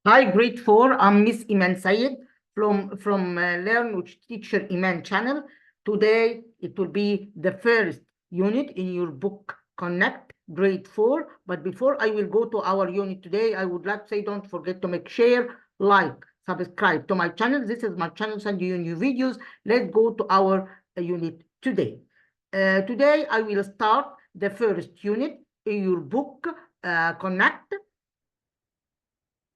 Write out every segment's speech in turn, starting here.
Hi, grade 4. I'm Miss Iman Sayed from Learn with Teacher Iman channel. Today, it will be the first unit in your book, Connect, grade 4. But before I will go to our unit today, I would like to say don't forget to make share, like, subscribe to my channel. This is my channel, send you new videos. Let's go to our unit today. Today, I will start the first unit in your book, Connect,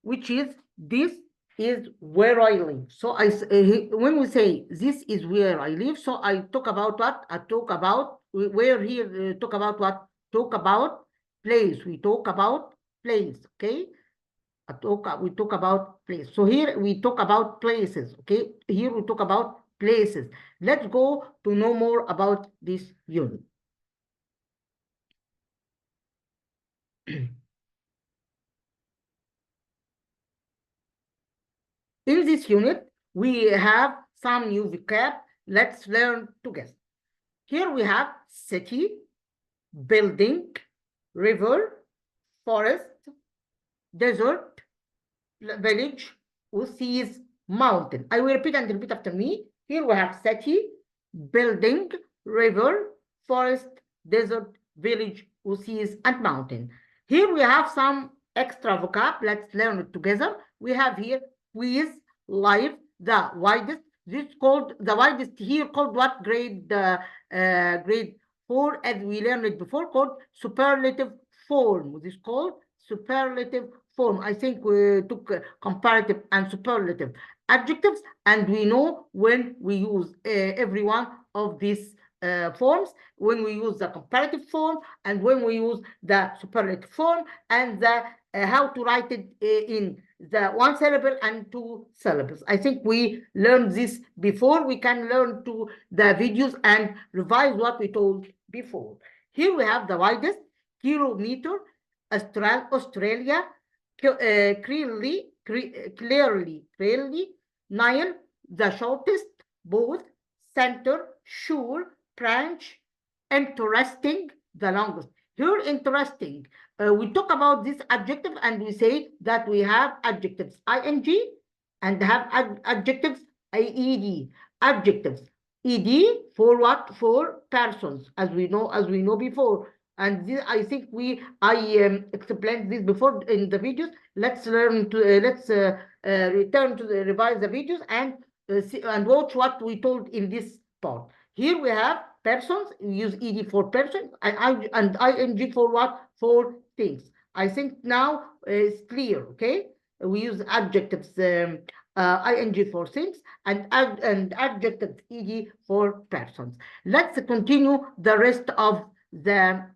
which is this is where I live. So when we say this is where I live, so I talk about what? I talk about where here, talk about what? Talk about place. We talk about place, okay? We talk about place. So here we talk about places, okay? Here we talk about places. Let's go to know more about this unit. In this unit, we have some new vocab. Let's learn together. Here we have city, building, river, forest, desert, village, seas, mountain. I will repeat and repeat after me. Here we have city, building, river, forest, desert, village, seas, and mountain. Here we have some extra vocab. Let's learn it together. We have here quiz, life, the widest. This called the widest here called what? Grade 4, as we learned it before, called superlative form. This is called superlative form. I think we took comparative and superlative adjectives, and we know when we use every one of these forms, when we use the comparative form and when we use the superlative form, and the how to write it in the one syllable and two syllables. I think we learned this before. We can learn to the videos and revise what we told before. Here we have the widest, kilometer, Australia, clearly, Nile, the shortest, both, center, sure, branch, interesting, the longest. Here, interesting. We talk about this adjective and we say that we have adjectives ing and have adjectives ied. Adjectives ed for what? For persons, as we know before. And this, I think I explained this before in the videos. Let's learn to return to revise the videos and see and watch what we told in this part. Here we have persons. We use ed for person and ing for what? For things. I think now it's clear. Okay, we use adjectives ing for things and adjectives ed for persons. Let's continue the rest of the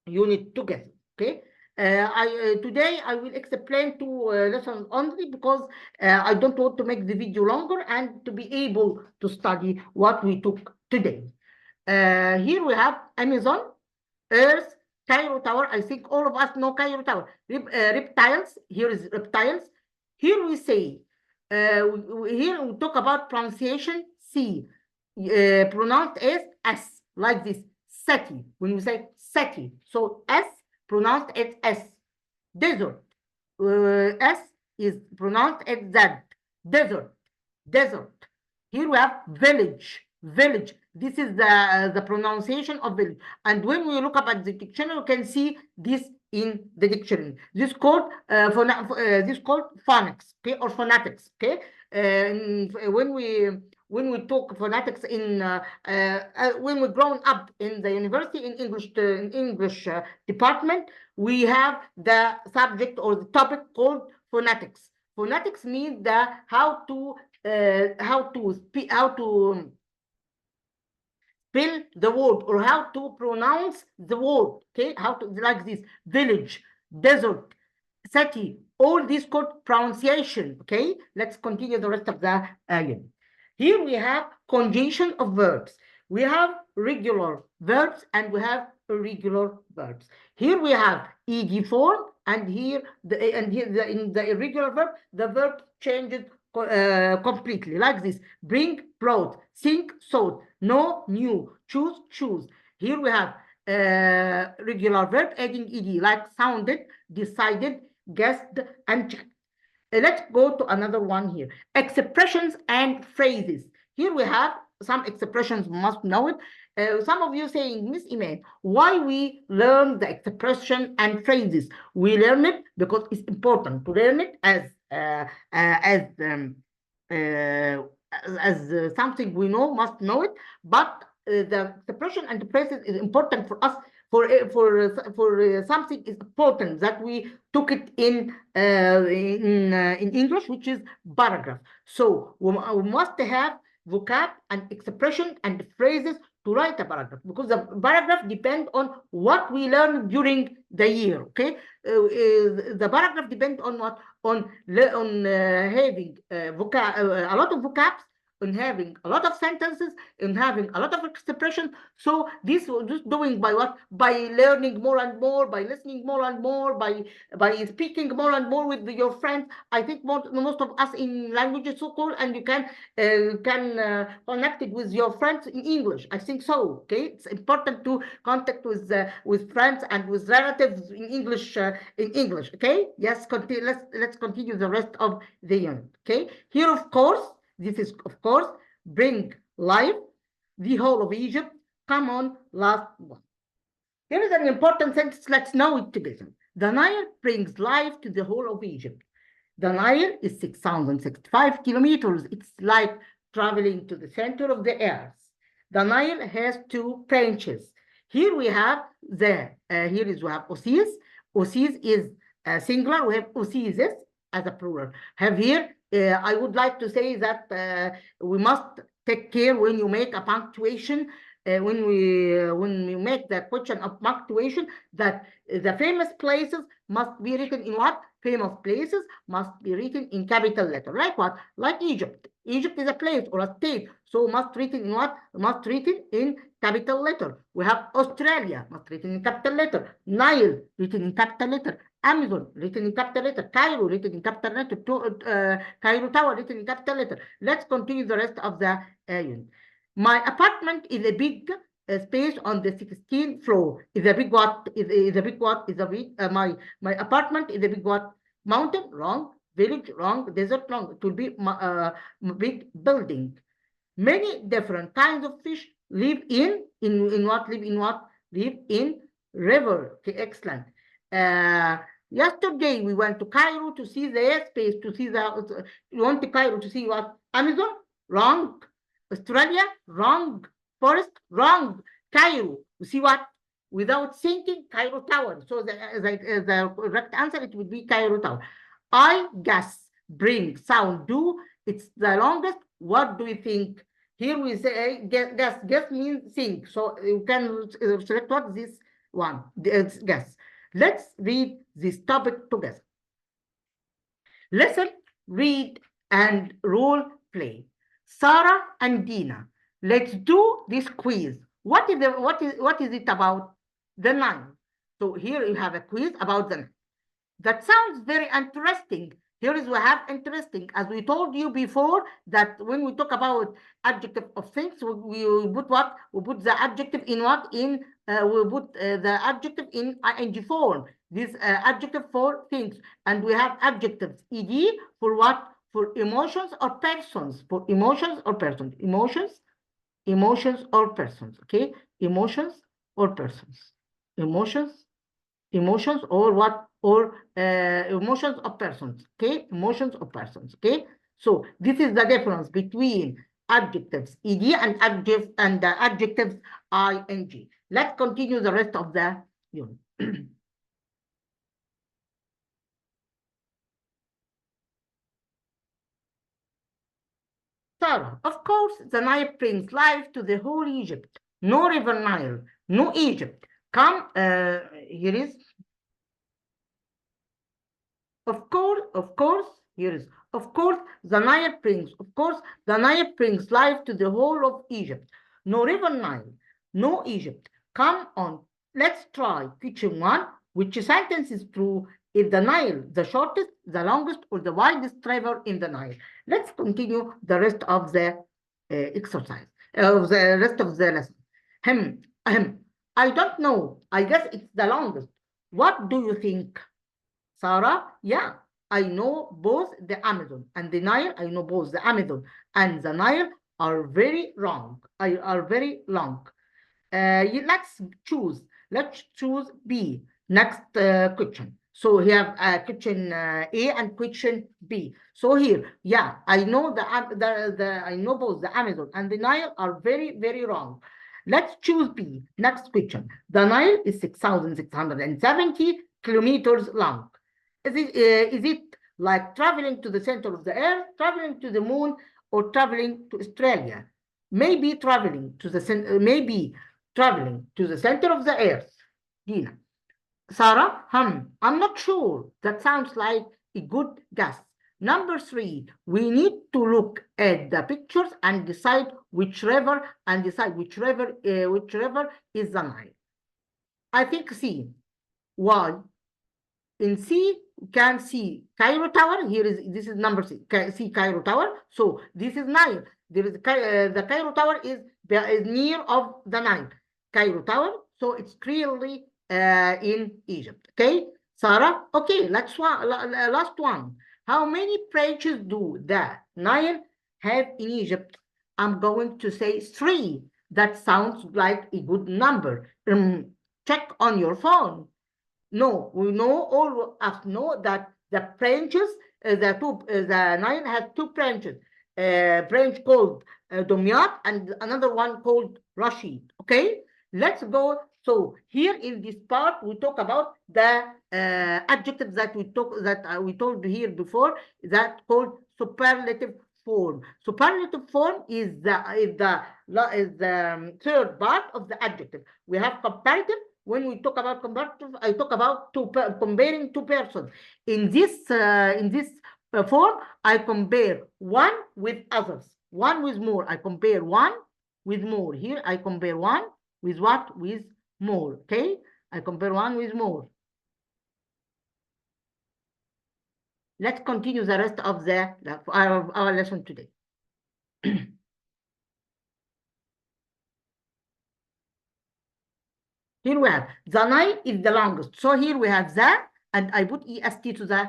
unit together. Okay. Today I will explain two lessons only because I don't want to make the video longer and to be able to study what we took today. Here we have Amazon, Earth, Cairo Tower. I think all of us know Cairo Tower. Reptiles. Here is reptiles. Here we say, here we talk about pronunciation C, pronounced as S, like this. City. When we say city, so S pronounced as S. Desert. S is pronounced as Z. Desert. Desert. Here we have village. Village. This is the pronunciation of village. And when we look up at the dictionary, you can see this in the dictionary. This is called phonics, okay, or phonetics, okay. When we talk phonetics in when we grown up in the university in English department, we have the subject or the topic called phonetics. Phonetics means the how to spell the word or how to pronounce the word. Okay, how to, like this: village, desert, city. All these called pronunciation. Okay, let's continue the rest of the unit. Here we have conjugation of verbs. We have regular verbs and we have irregular verbs. Here we have ed form, and here in the irregular verb, the verb changes completely, like this: bring, brought, think, thought, know, knew, choose. Here we have regular verb adding ed, like sounded, decided, guessed, and checked. Let's go to another one here. Expressions and phrases. Here we have some expressions, must know it. Some of you saying, Miss Iman, why we learn the expression and phrases? We learn it because it's important to learn it as something we know, must know it. But the expression and the phrases is important for us. For something is important that we took it in English, which is paragraph. So we must have vocab and expression and phrases to write a paragraph, because the paragraph depends on what we learn during the year. Okay, the paragraph depends on what? On having a lot of vocabs, on having a lot of sentences, in having a lot of expressions. So this was just doing by what? By learning more and more, by listening more and more, by speaking more and more with your friends. I think most of us in language school, and you can connect it with your friends in English. I think so. Okay, it's important to contact with friends and with relatives in English. Okay, yes. Let's continue the rest of the unit. Okay, here of course. This is, of course, bring life, the whole of Egypt. Come on, last one. Here is an important sentence. Let's know it together. The Nile brings life to the whole of Egypt. The Nile is 6,065 kilometers. It's like traveling to the center of the earth. The Nile has two branches. Here we have we have Osis. Osis is singular. We have Osises as a plural. Have here. I would like to say that we must take care when you make a punctuation, when we make the question of punctuation, that the famous places must be written in what? Famous places must be written in capital letter. Like what? Like Egypt. Egypt is a place or a state, so must written in what? Must written in capital letter. We have Australia, must written in capital letter. Nile, written in capital letter. Amazon, written in capital letter. Cairo, written in capital letter. Cairo Tower, written in capital letter. Let's continue the rest of the unit. My apartment is a big space on the 16th floor. Is a big what? Is a big what? Is a big my apartment is a big what? Mountain? Wrong. Village? Wrong. Desert? Wrong. It will be big building. Many different kinds of fish live in what? Live in what? Live in river. Okay, excellent. Yesterday we went to Cairo to see the airspace, to see the. You went to Cairo to see what? Amazon? Wrong. Australia? Wrong. Forest? Wrong. Cairo. You see what? Without thinking, Cairo Tower. So the correct answer, it would be Cairo Tower. I guess, bring, sound, do. It's the longest. What do you think? Here we say guess. Guess means think. So you can select what? This one. Guess. Let's read this topic together. Listen, read, and role play. Sarah and Dina, let's do this quiz. What is it about? The Nile. So here you have a quiz about the Nile. That sounds very interesting. Here is we have interesting. As we told you before, that when we talk about adjective of things, we put what? We put the adjective in what? In we put the adjective in ing form. This adjective for things, and we have adjectives ed for what? For emotions or persons. For emotions or persons. Emotions or persons. Okay, emotions or persons. Emotions or what? Or emotions of persons. Okay, emotions of persons. Okay, so this is the difference between adjectives ed and adjectives ing. Let's continue the rest of the unit. Sarah, of course, the Nile brings life to the whole Egypt. No river Nile, no Egypt. Come, here is. Of course, here is. Of course, the Nile brings life to the whole of Egypt. No river Nile, no Egypt. Come on, let's try. Question 1. Which sentence is true? Is the Nile the shortest, the longest, or the widest river in the Nile? Let's continue the rest of the exercise, the rest of the lesson. I don't know. I guess it's the longest. What do you think? Sarah? Yeah, I know both the Amazon and the Nile. I know both the Amazon and the Nile are very long. Are very long. Let's choose. Let's choose B. Next question. So we have question A and question B. So here, yeah, I know I know both the Amazon and the Nile are very, very long. Let's choose B. Next question. The Nile is 6,670 kilometers long. Is it like traveling to the center of the earth, traveling to the moon, or traveling to Australia? Maybe traveling to the center of the earth. Dina. Sarah, I'm not sure. That sounds like a good guess. Number 3, we need to look at the pictures and decide which river is the Nile. I think C. Why? In C, you can see Cairo Tower. This is number C. See Cairo Tower. So this is Nile. There is the Cairo Tower is near of the Nile. Cairo Tower. So it's clearly in Egypt. Okay, Sarah. Okay, last one. How many branches do the Nile have in Egypt? I'm going to say 3. That sounds like a good number. Check on your phone. No, we know, all of us know that the branches, the Nile has 2 branches. A branch called Dumyat and another one called Rashid. Okay, let's go. So here in this part, we talk about the adjectives that we told here before, that called superlative form. Superlative form is the third part of the adjective. We have comparative. When we talk about comparative, I talk about comparing 2 persons. In this form, I compare one with others, one with more. I compare one with more. Here I compare one with what? With more. Okay, I compare one with more. Let's continue the rest of our lesson today. Here we have the Nile is the longest. So here we have the, and I put est to the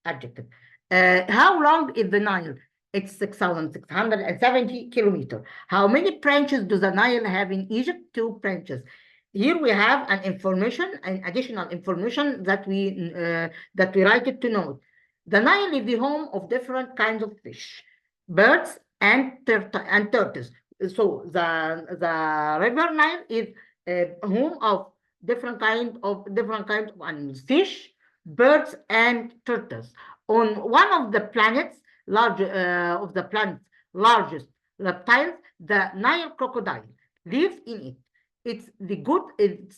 adjective. How long is the Nile? It's 6,670 kilometers. How many branches does the Nile have in Egypt? 2 branches. Here we have an additional information that we write it to note. The Nile is the home of different kinds of fish, birds, and turtles. So the river Nile is home of different kinds of animals, fish, birds, and turtles. On one of the planet's largest reptiles, the Nile crocodile lives in it. It's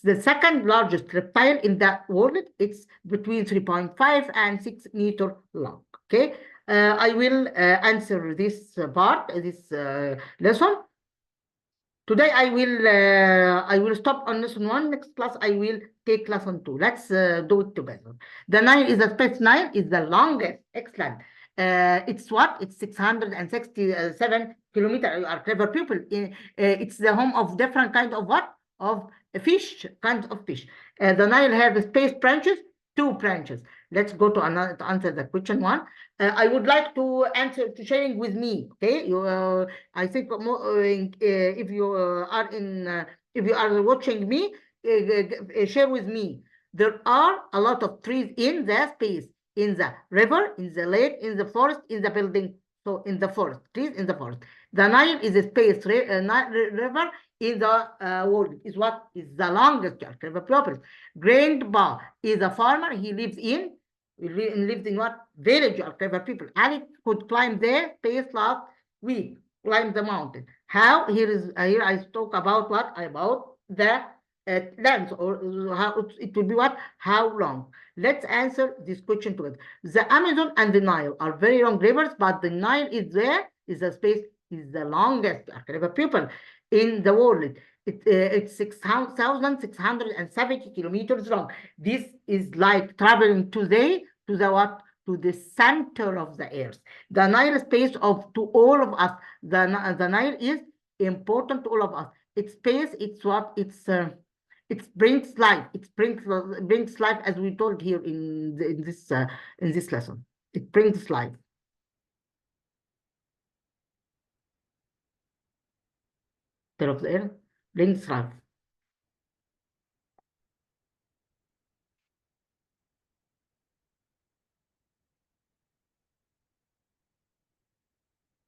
the second largest reptile in the world. It's between 3.5 and 6 meters long. Okay, I will answer this lesson. Today I will stop on lesson 1. Next class I will take lesson 2. Let's do it together. The Nile is the space. Nile is the longest. Excellent. It's what? It's 667 kilometers. You are clever people. It's the home of different kinds of what? Of fish, kinds of fish. The Nile has space branches, 2 branches. Let's go to answer the question 1. I would like to answer to sharing with me. Okay, I think if you are watching me, share with me. There are a lot of trees in the space, in the river, in the lake, in the forest, in the building. So in the forest, trees in the forest. The Nile is a space river in the world. Is what is the longest river proper. Grandpa is a farmer. He lives in what village of clever people. Ali could climb the space last week, climb the mountain. How? Here I talk about what? About the length, or how it will be what? How long? Let's answer this question together. The Amazon and the Nile are very long rivers, but the Nile is the longest river people in the world. It's 6,670 kilometers long. This is like traveling today to the center of the earth. The Nile space to all of us. The Nile is important to all of us. Its space, it's what? It's It brings life. It brings life, as we told here in this lesson. It brings life. Of the air brings life.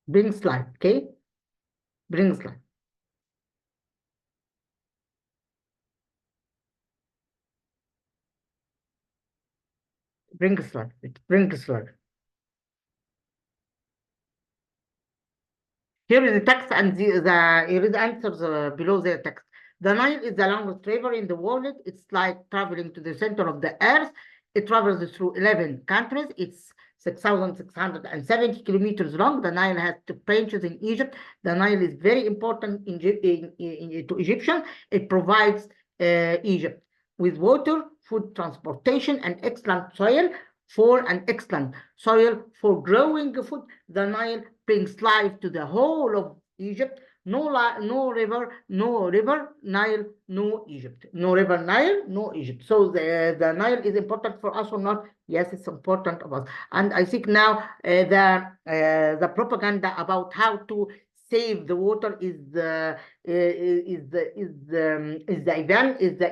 Brings life. Okay. Brings life. Brings life. It brings life. Here is the text and here is the answers below the text. The Nile is the longest river in the world. It's like traveling to the center of the earth. It travels through 11 countries. It's 6,670 kilometers long. The Nile has 2 branches in Egypt. The Nile is very important to Egyptians. It provides Egypt with water, food, transportation, and excellent soil for growing food. The Nile brings life to the whole of Egypt. No river, Nile, no Egypt. No river, Nile, no Egypt. So the Nile is important for us or not? Yes, it's important of us. And I think now the propaganda about how to save the water is the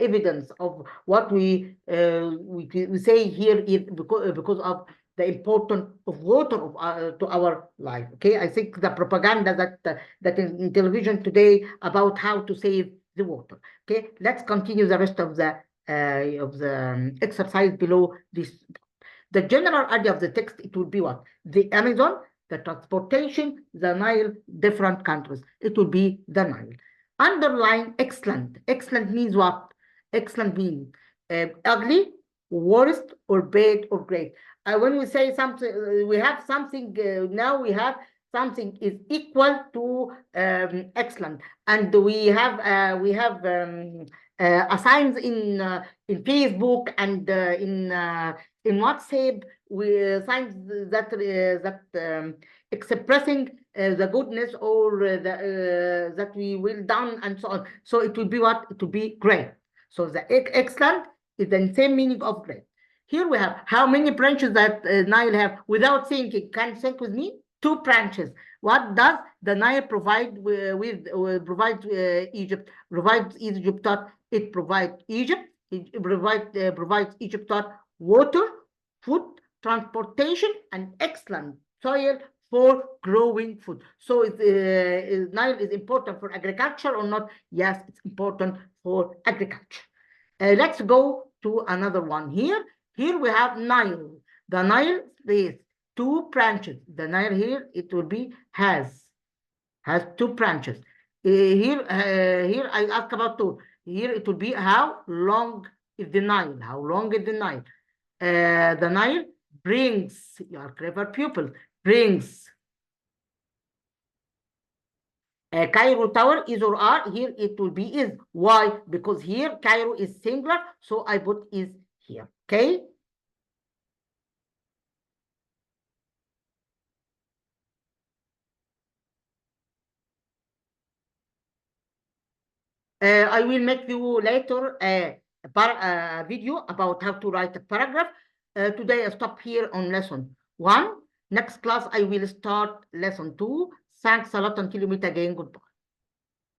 evidence of what we say here is because of the importance of water to our life. Okay, I think the propaganda that is in television today about how to save the water. Okay, let's continue the rest of the exercise below this. The general idea of the text, it will be what? The Amazon, the transportation, the Nile, different countries. It will be the Nile. Underline excellent. Excellent means what? Excellent means ugly, worst, or bad, or great. When we say something, we have something, now we have something is equal to excellent. And we have signs in Facebook and in WhatsApp, signs that expressing the goodness or that we will done and so on. So it will be what? It will be great. So the excellent is the same meaning of great. Here we have how many branches that Nile have without thinking. Can you think with me? 2 branches. What does the Nile provide Egypt? Provides Egypt what? It provides Egypt. It provides Egypt what? Water, food, transportation, and excellent soil for growing food. So Nile is important for agriculture or not? Yes, it's important for agriculture. Let's go to another one here. Here we have Nile. The Nile is 2 branches. The Nile here, it will be has 2 branches. Here I ask about 2. Here it will be how long is the Nile? How long is the Nile? The Nile brings, you are clever pupil, brings. Cairo Tower is or are. Here it will be is. Why? Because here Cairo is singular, so I put is here. Okay. I will make you later a video about how to write a paragraph. Today I stop here on lesson 1. Next class I will start lesson 2. Thanks a lot until you meet again. Goodbye.